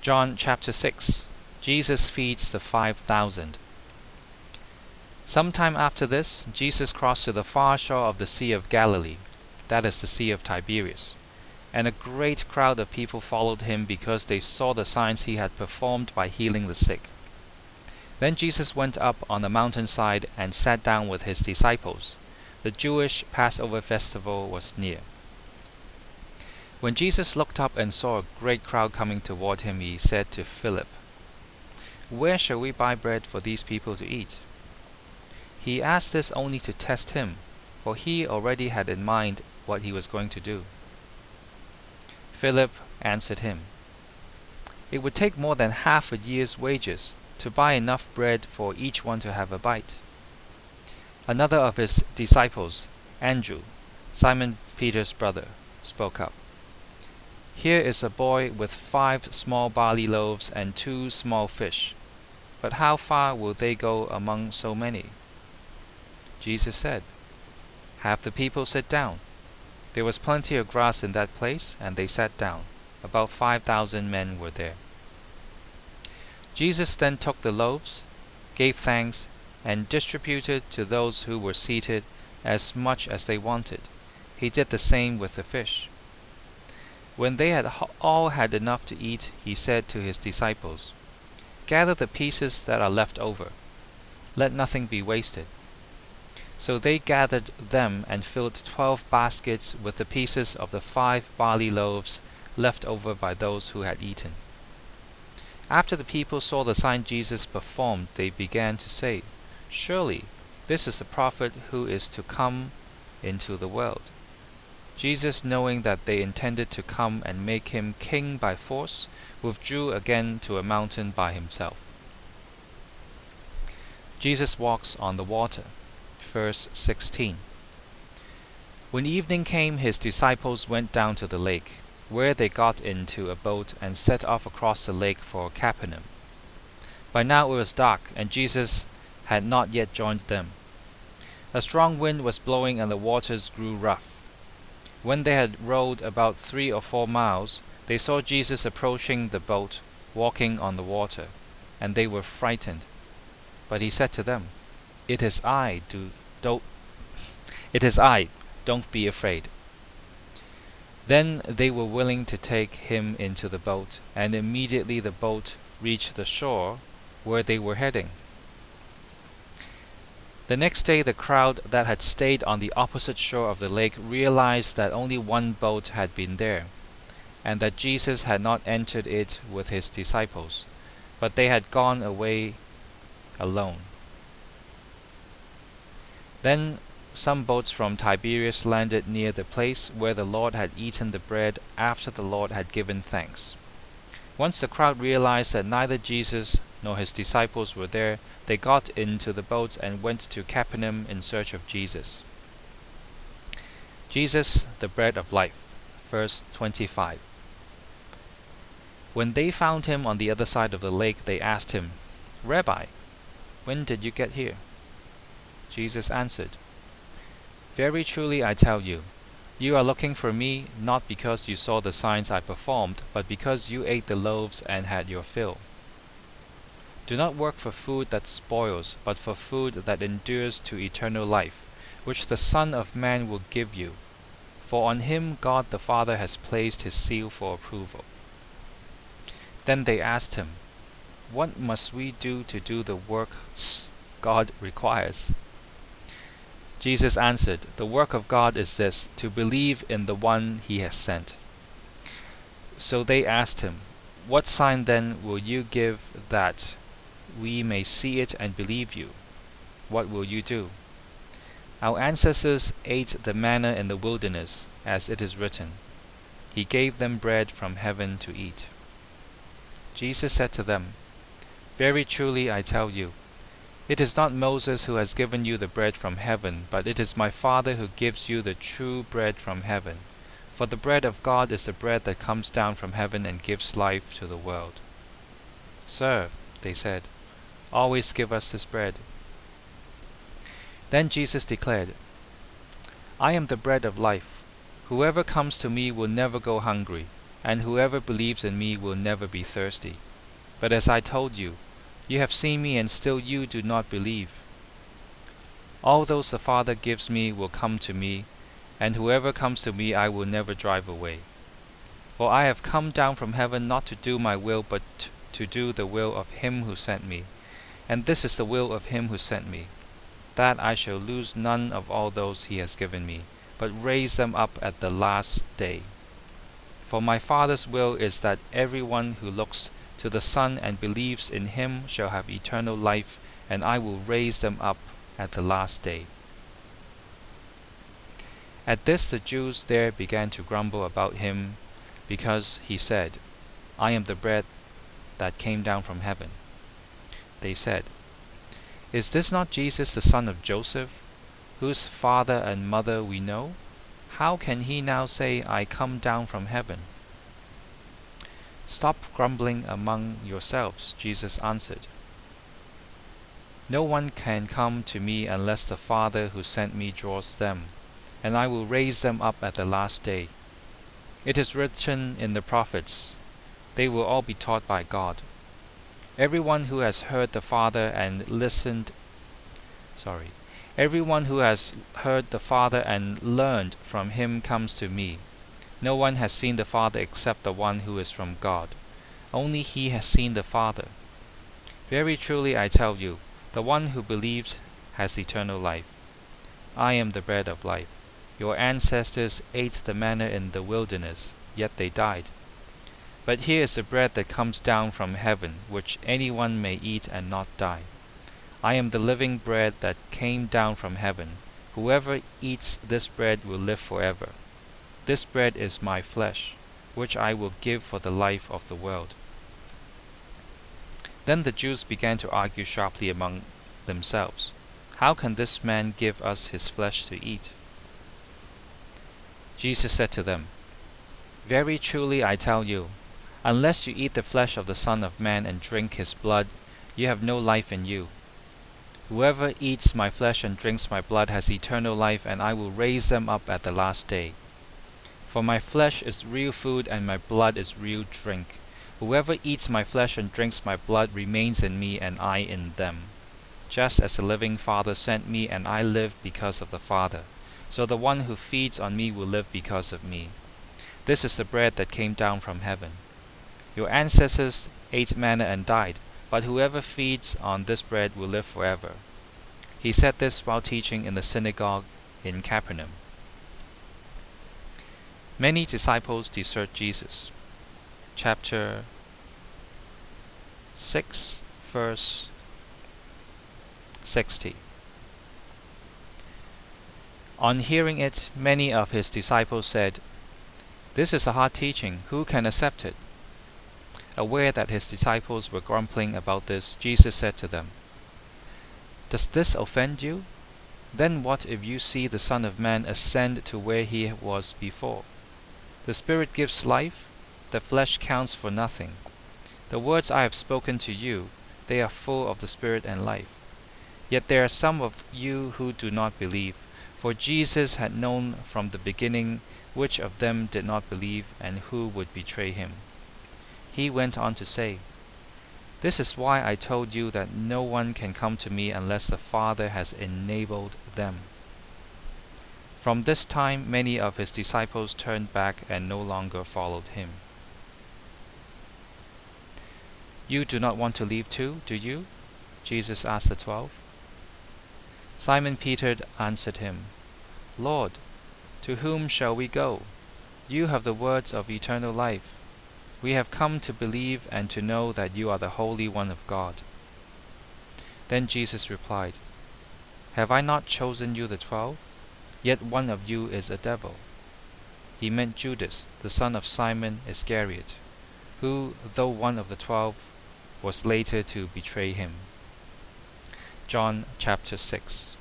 John chapter 6. Jesus feeds the 5,000. Sometime after this, Jesus crossed to the far shore of the Sea of Galilee, that is the Sea of Tiberias. And a great crowd of people followed him because they saw the signs he had performed by healing the sick. Then Jesus went up on the mountainside and sat down with his disciples. The Jewish Passover festival was near. When Jesus looked up and saw a great crowd coming toward him, he said to Philip, "Where shall we buy bread for these people to eat?" He asked this only to test him, for he already had in mind what he was going to do. Philip answered him, "It would take more than half a year's wages to buy enough bread for each one to have a bite." Another of his disciples, Andrew, Simon Peter's brother, spoke up. "Here is a boy with 5 small barley loaves and 2 small fish. But how far will they go among so many?" Jesus said, "Have the people sit down." There was plenty of grass in that place, and they sat down. About 5,000 men were there. Jesus then took the loaves, gave thanks, and distributed to those who were seated as much as they wanted. He did the same with the fish. When they had all had enough to eat, he said to his disciples, "Gather the pieces that are left over. Let nothing be wasted." So they gathered them and filled 12 baskets with the pieces of the 5 barley loaves left over by those who had eaten. After the people saw the sign Jesus performed, they began to say, "Surely this is the prophet who is to come into the world." Jesus, knowing that they intended to come and make him king by force, withdrew again to a mountain by himself. Jesus walks on the water. Verse 16. When evening came, his disciples went down to the lake, where they got into a boat and set off across the lake for Capernaum. By now it was dark, and Jesus had not yet joined them. A strong wind was blowing and the waters grew rough. When they had rowed about 3 or 4 miles, they saw Jesus approaching the boat, walking on the water, and they were frightened. But he said to them, "It is I, don't be afraid." Then they were willing to take him into the boat, and immediately the boat reached the shore where they were heading. The next day the crowd that had stayed on the opposite shore of the lake realized that only one boat had been there, and that Jesus had not entered it with his disciples, but they had gone away alone. Then some boats from Tiberias landed near the place where the Lord had eaten the bread after the Lord had given thanks. Once the crowd realized that neither Jesus nor his disciples were there, they got into the boats and went to Capernaum in search of Jesus. Jesus, the bread of life. Verse 25. When they found him on the other side of the lake, they asked him, "Rabbi, when did you get here?" Jesus answered, "Very truly I tell you, you are looking for me not because you saw the signs I performed, but because you ate the loaves and had your fill. Do not work for food that spoils, but for food that endures to eternal life, which the Son of Man will give you. For on him God the Father has placed his seal for approval." Then they asked him, "What must we do to do the works God requires?" Jesus answered, "The work of God is this, to believe in the one he has sent." So they asked him, "What sign then will you give that we may see it and believe you? What will you do? Our ancestors ate the manna in the wilderness, as it is written, 'He gave them bread from heaven to eat.'" Jesus said to them, "Very truly I tell you, it is not Moses who has given you the bread from heaven, but it is my Father who gives you the true bread from heaven. For the bread of God is the bread that comes down from heaven and gives life to the world." "Sir," they said, "always give us this bread." Then Jesus declared, "I am the bread of life. Whoever comes to me will never go hungry, and whoever believes in me will never be thirsty. But as I told you, you have seen me, and still you do not believe. All those the Father gives me will come to me, and whoever comes to me I will never drive away. For I have come down from heaven not to do my will, but to do the will of him who sent me. And this is the will of him who sent me, that I shall lose none of all those he has given me, but raise them up at the last day. For my Father's will is that everyone who looks to the Son and believes in him shall have eternal life, and I will raise them up at the last day. At this the Jews there began to grumble about him, because he said, I am the bread that came down from heaven. They said, Is this not Jesus the son of Joseph, whose father and mother we know? How can he now say, I come down from heaven? Stop grumbling among yourselves, Jesus answered. No one can come to me unless the Father who sent me draws them, and I will raise them up at the last day. It is written in the prophets, they will all be taught by God. Everyone who has heard the Father and learned from him comes to me. No one has seen the Father except the one who is from God. Only he has seen the Father. Very truly I tell you, the one who believes has eternal life. I am the bread of life. Your ancestors ate the manna in the wilderness, yet they died. But here is the bread that comes down from heaven, which anyone may eat and not die. I am the living bread that came down from heaven. Whoever eats this bread will live forever. This bread is my flesh, which I will give for the life of the world. Then the Jews began to argue sharply among themselves. How can this man give us his flesh to eat? Jesus said to them, Very truly I tell you, unless you eat the flesh of the Son of Man and drink his blood, you have no life in you. Whoever eats my flesh and drinks my blood has eternal life, and I will raise them up at the last day. For my flesh is real food, and my blood is real drink. Whoever eats my flesh and drinks my blood remains in me, and I in them. Just as the living Father sent me, and I live because of the Father, so the one who feeds on me will live because of me. This is the bread that came down from heaven. Your ancestors ate manna and died, but whoever feeds on this bread will live forever. He said this while teaching in the synagogue in Capernaum. Many disciples desert Jesus. Chapter 6, verse 60. On hearing it, many of his disciples said, This is a hard teaching. Who can accept it? Aware that his disciples were grumbling about this, Jesus said to them, Does this offend you? Then what if you see the Son of Man ascend to where he was before? The Spirit gives life, the flesh counts for nothing. The words I have spoken to you, they are full of the Spirit and life. Yet there are some of you who do not believe, for Jesus had known from the beginning which of them did not believe and who would betray him. He went on to say, This is why I told you that no one can come to me unless the Father has enabled them. From this time many of his disciples turned back and no longer followed him. You do not want to leave too, do you? Jesus asked the 12. Simon Peter answered him, Lord, to whom shall we go? You have the words of eternal life. We have come to believe and to know that you are the Holy One of God. Then Jesus replied, Have I not chosen you the 12? Yet one of you is a devil. He meant Judas, the son of Simon Iscariot, who, though one of the 12, was later to betray him. John chapter 6.